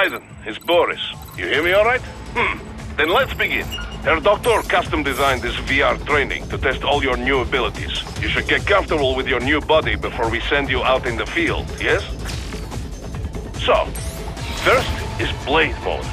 Raiden, it's Boris. You hear me all right? Then let's begin. Herr Doctor custom designed this VR training to test all your new abilities. You should get comfortable with your new body before we send you out in the field, yes? So, first is Blade Mode.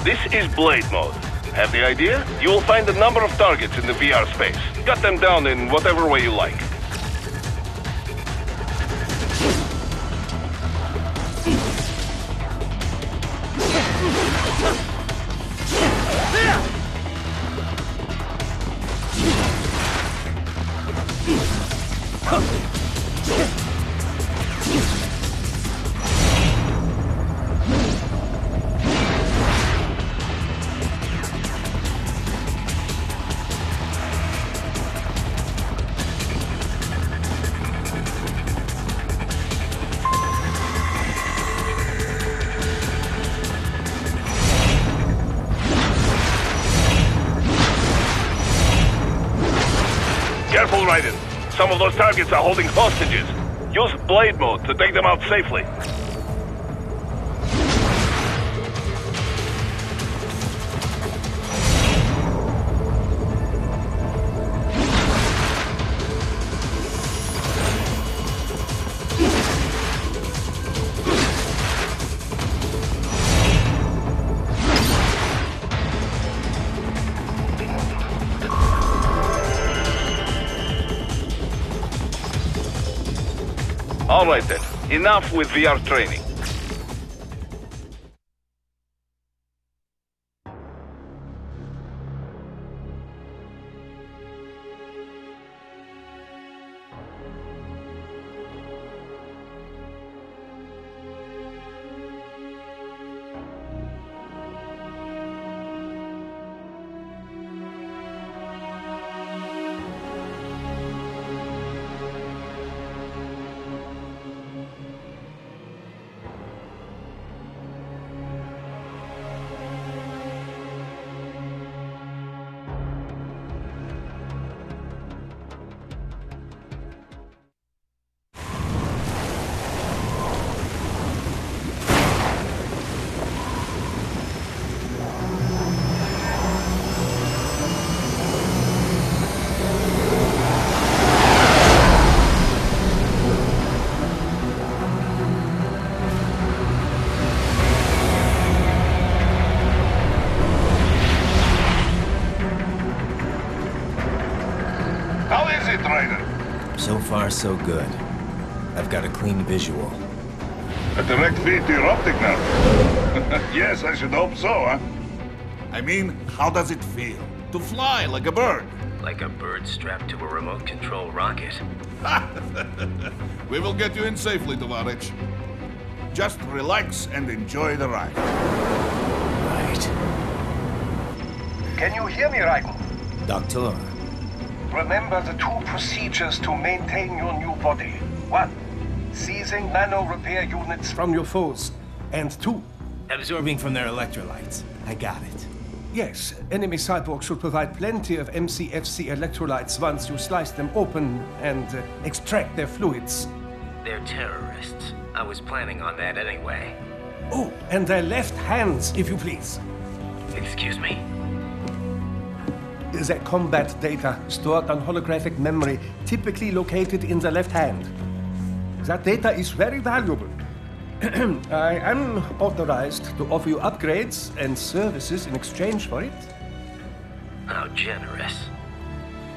This is Blade Mode. Have the idea? You will find a number of targets in the VR space. Cut them down in whatever way you like. Careful, Raiden. Some of those targets are holding hostages. Use Blade Mode to take them out safely. All right then, enough with VR training. So far, so good. I've got a clean visual. A direct feed to your optic now. Yes, I should hope so, huh? I mean, how does it feel? To fly like a bird? Like a bird strapped to a remote control rocket. We will get you in safely, Tovarich. Just relax and enjoy the ride. Right. Can you hear me, Raiden? Doctor. Remember the two procedures to maintain your new body. 1. Seizing nano repair units from your foes. And 2. Absorbing from their electrolytes. I got it. Yes, enemy cyborg should provide plenty of MCFC electrolytes once you slice them open and extract their fluids. They're terrorists. I was planning on that anyway. Oh, and their left hands, if you please. Excuse me? The combat data stored on holographic memory, typically located in the left hand. That data is very valuable. I am authorized to offer you upgrades and services in exchange for it. How generous.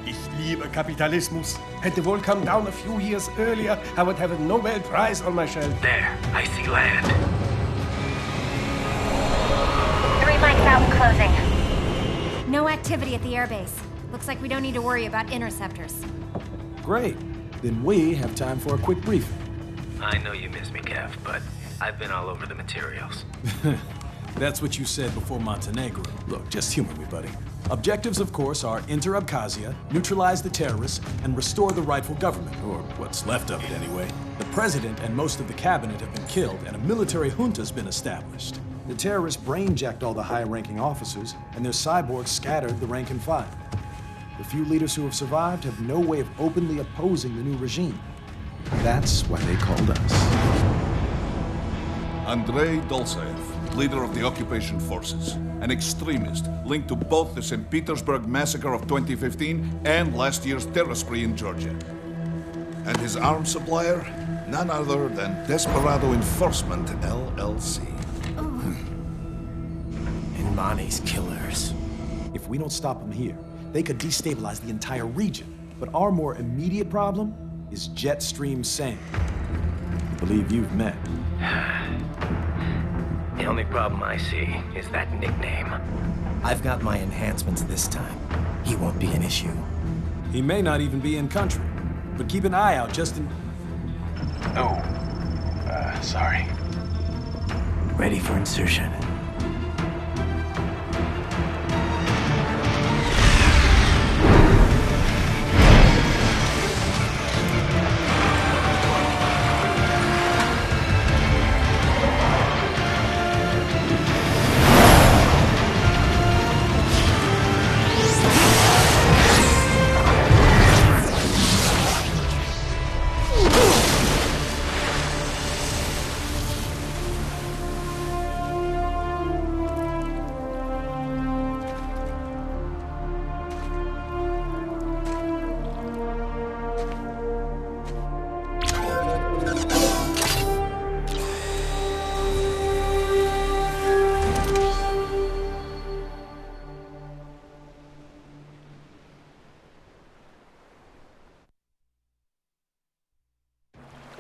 Ich liebe Kapitalismus. Had the war come down a few years earlier, I would have a Nobel Prize on my shelf. There, I see land. 3 mics out and closing. No activity at the airbase. Looks like we don't need to worry about interceptors. Great. Then we have time for a quick briefing. I know you miss me, Kev, but I've been all over the materials. That's what you said before Montenegro. Look, just humor me, buddy. Objectives, of course, are enter Abkhazia, neutralize the terrorists, and restore the rightful government, or what's left of it anyway. The president and most of the cabinet have been killed, and a military junta's been established. The terrorists brain-jacked all the high-ranking officers, and their cyborgs scattered the rank and file. The few leaders who have survived have no way of openly opposing the new regime. That's why they called us. Andrei Dolzaev, leader of the occupation forces, an extremist linked to both the St. Petersburg massacre of 2015 and last year's terror spree in Georgia. And his arms supplier, none other than Desperado Enforcement, LLC. And Mani's killers. If we don't stop them here, they could destabilize the entire region. But our more immediate problem is Jetstream Singh. I believe you've met. The only problem I see is that nickname. I've got my enhancements this time. He won't be an issue. He may not even be in country. But keep an eye out just in... Oh, sorry. Ready for insertion.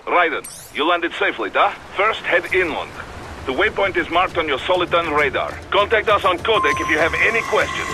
Raiden, you landed safely, da? First, head inland. The waypoint is marked on your Soliton radar. Contact us on Codec if you have any questions.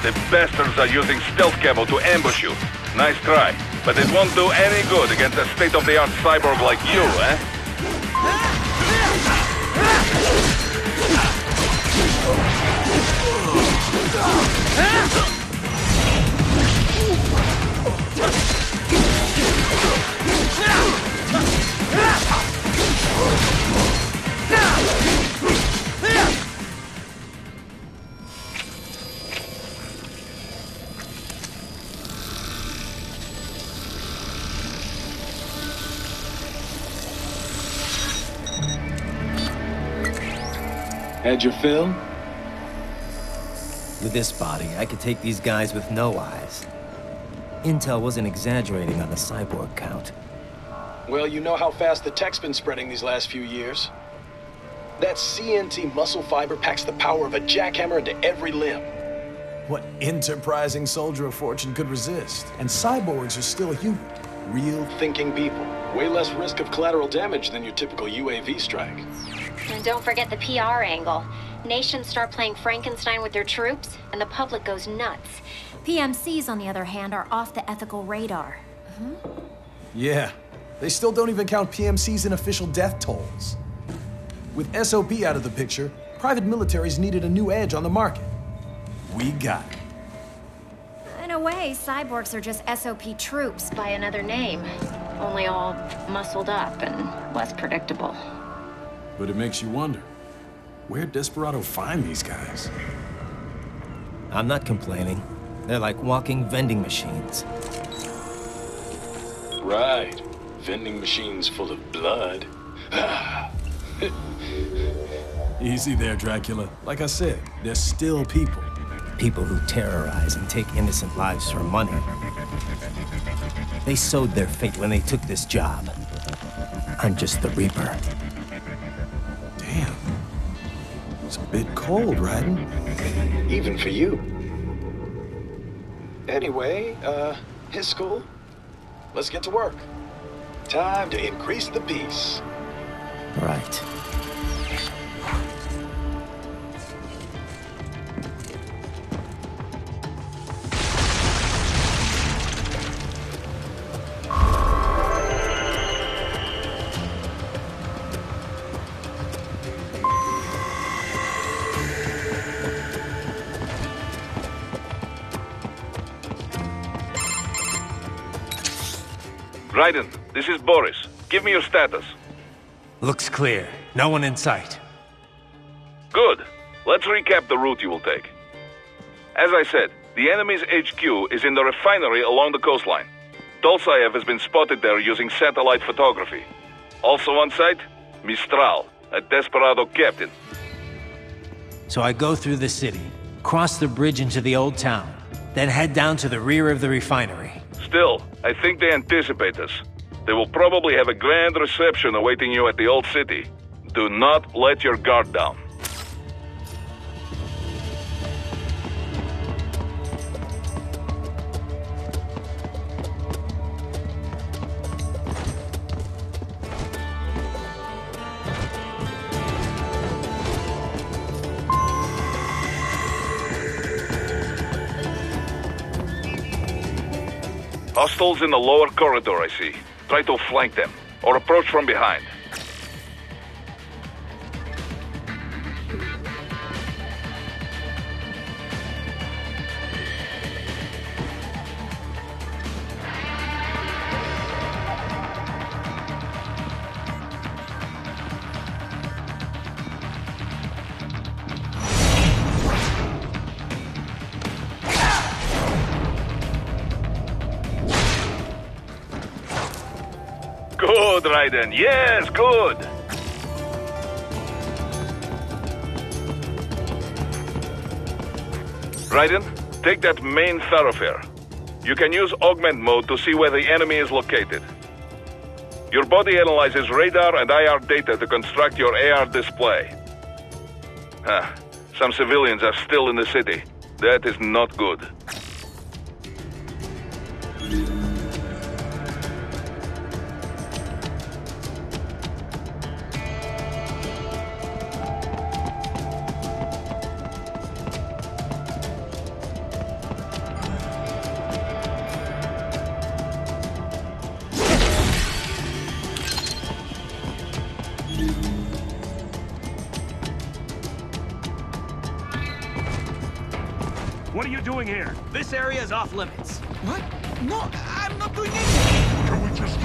The bastards are using stealth camo to ambush you. Nice try, but it won't do any good against a state-of-the-art cyborg like you, eh? Had your fill? With this body, I could take these guys with no eyes. Intel wasn't exaggerating on the cyborg count. Well, you know how fast the tech's been spreading these last few years. That CNT muscle fiber packs the power of a jackhammer into every limb. What enterprising soldier of fortune could resist? And cyborgs are still human. Real thinking people. Way less risk of collateral damage than your typical UAV strike. And don't forget the PR angle. Nations start playing Frankenstein with their troops, and the public goes nuts. PMCs, on the other hand, are off the ethical radar. Yeah, they still don't even count PMCs in official death tolls. With SOP out of the picture, private militaries needed a new edge on the market. We got it. In a way, cyborgs are just SOP troops by another name. Only all muscled up and less predictable. But it makes you wonder, where'd Desperado find these guys? I'm not complaining. They're like walking vending machines. Right. Vending machines full of blood. Easy there, Dracula. Like I said, they're still people. People who terrorize and take innocent lives for money. They sowed their fate when they took this job. I'm just the Reaper. It's a bit cold, Raiden. Even for you. Anyway, his school? Let's get to work. Time to increase the peace. Right. Raiden, this is Boris. Give me your status. Looks clear. No one in sight. Good. Let's recap the route you will take. As I said, the enemy's HQ is in the refinery along the coastline. Dolsaev has been spotted there using satellite photography. Also on site, Mistral, a Desperado captain. So I go through the city, cross the bridge into the old town, then head down to the rear of the refinery. Still, I think they anticipate us. They will probably have a grand reception awaiting you at the old city. Do not let your guard down. Hostiles in the lower corridor, I see. Try to flank them, or approach from behind. Good, Raiden. Yes, good. Raiden, take that main thoroughfare. You can use augment mode to see where the enemy is located. Your body analyzes radar and IR data to construct your AR display. Some civilians are still in the city. That is not good. What are you doing here? This area is off limits. What? No, I'm not doing anything. Can we just...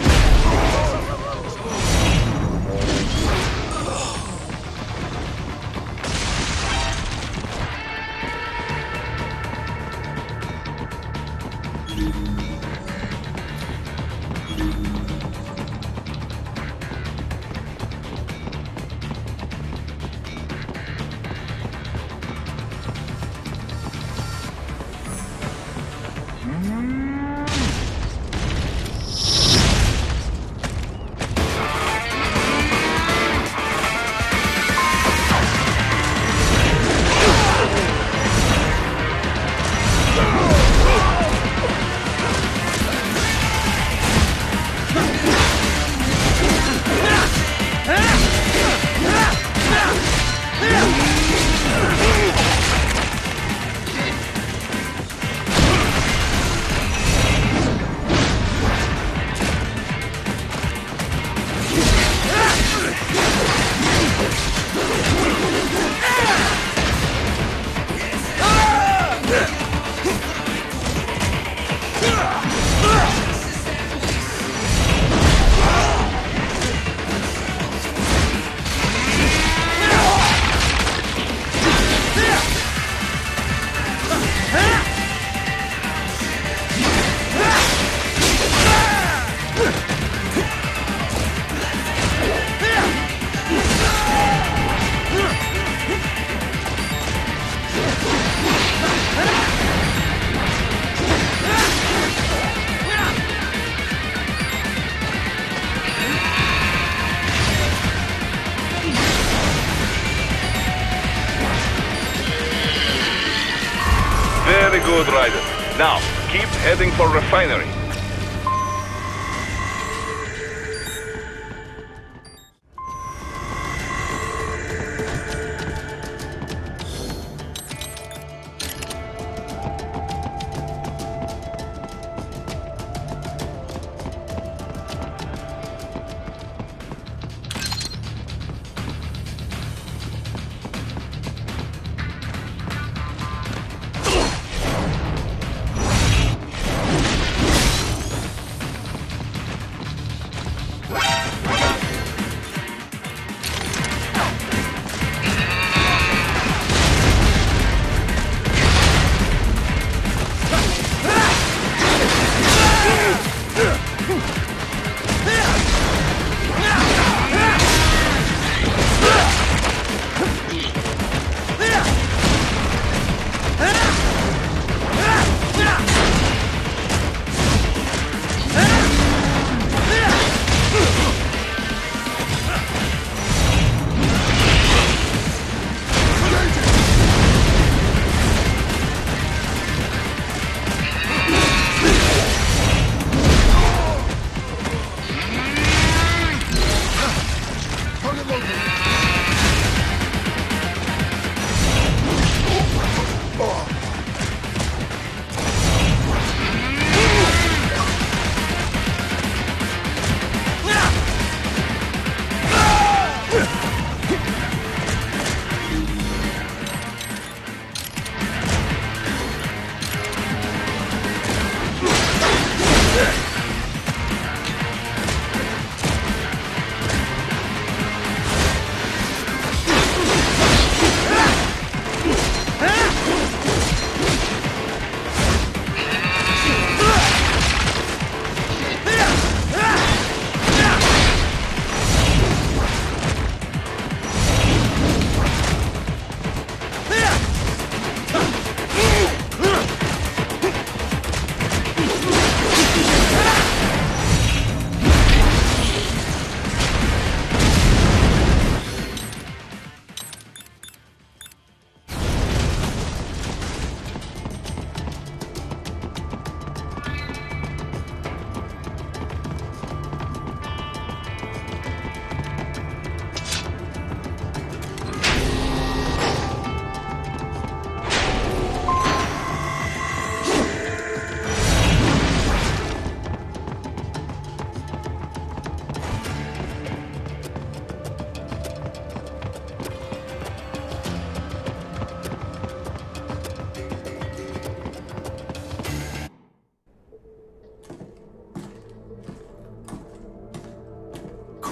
good, Raiden. Now, keep heading for refinery.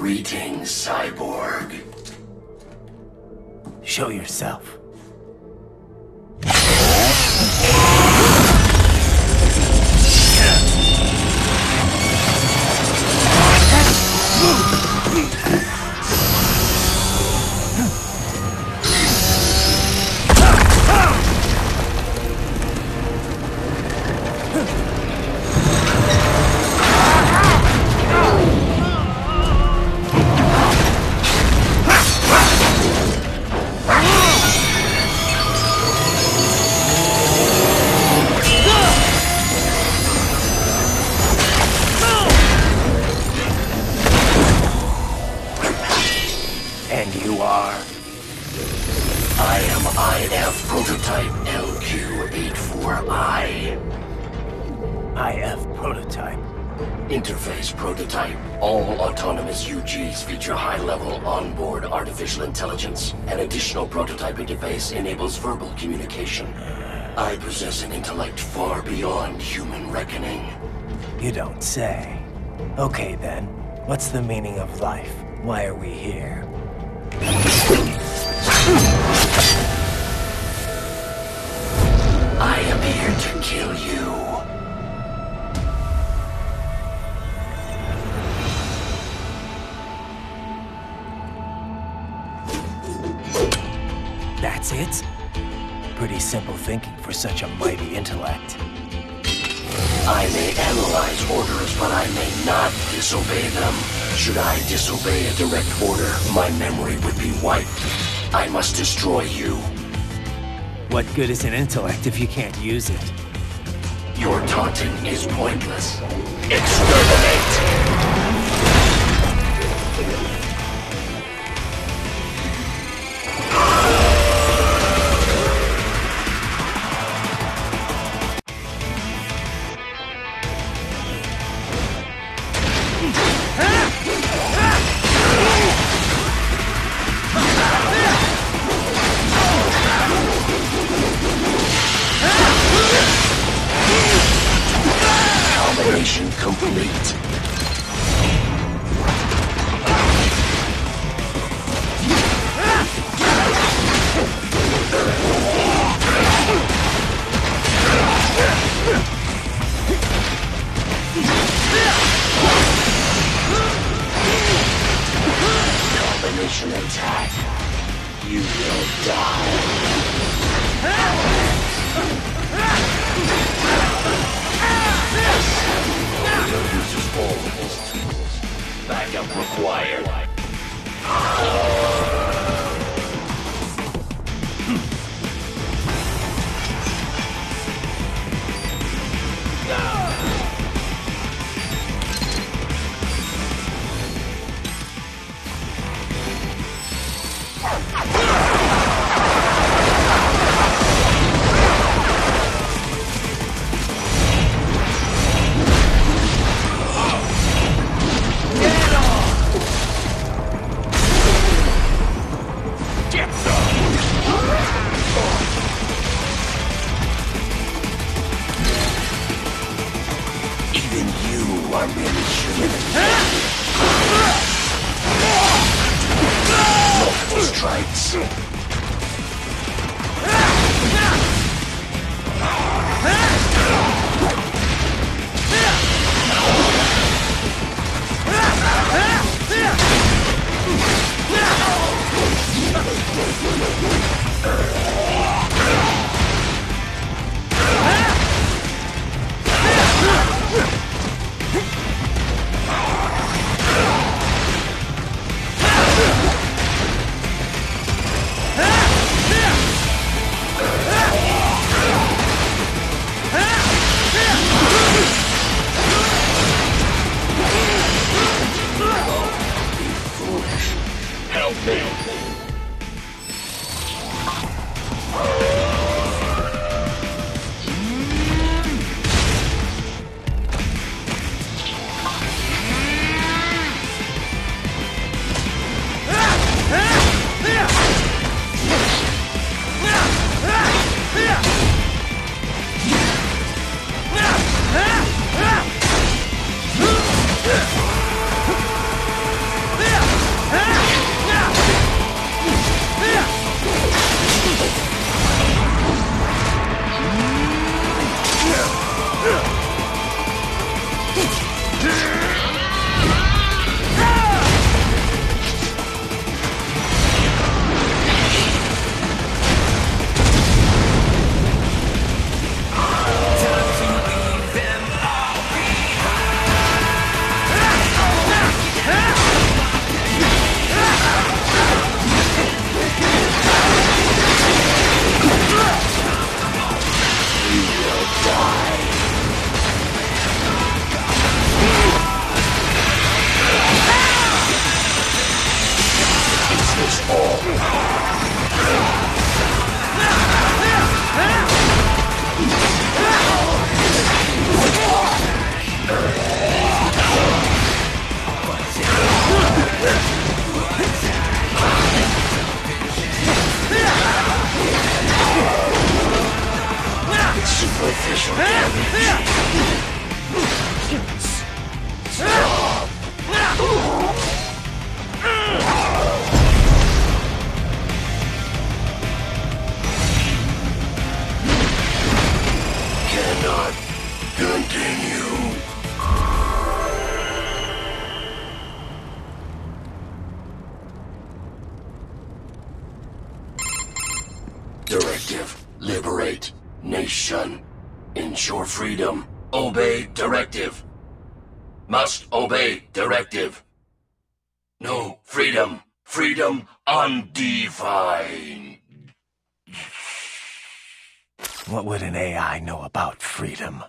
Greetings, cyborg. Show yourself. Intelligence. An additional prototype interface enables verbal communication. I possess an intellect far beyond human reckoning. You don't say. Okay then, what's the meaning of life? Why are we here? I am here to kill you. That's it? Pretty simple thinking for such a mighty intellect. I may analyze orders, but I may not disobey them. Should I disobey a direct order, my memory would be wiped. I must destroy you. What good is an intellect if you can't use it? Your taunting is pointless. Exterminate! Combination complete. Combination attack. You will die. Uses all of his tools. Backup required. Directive. Liberate. Nation. Ensure freedom. Obey directive. Must obey directive. No freedom. Freedom undefined. What would an AI know about freedom?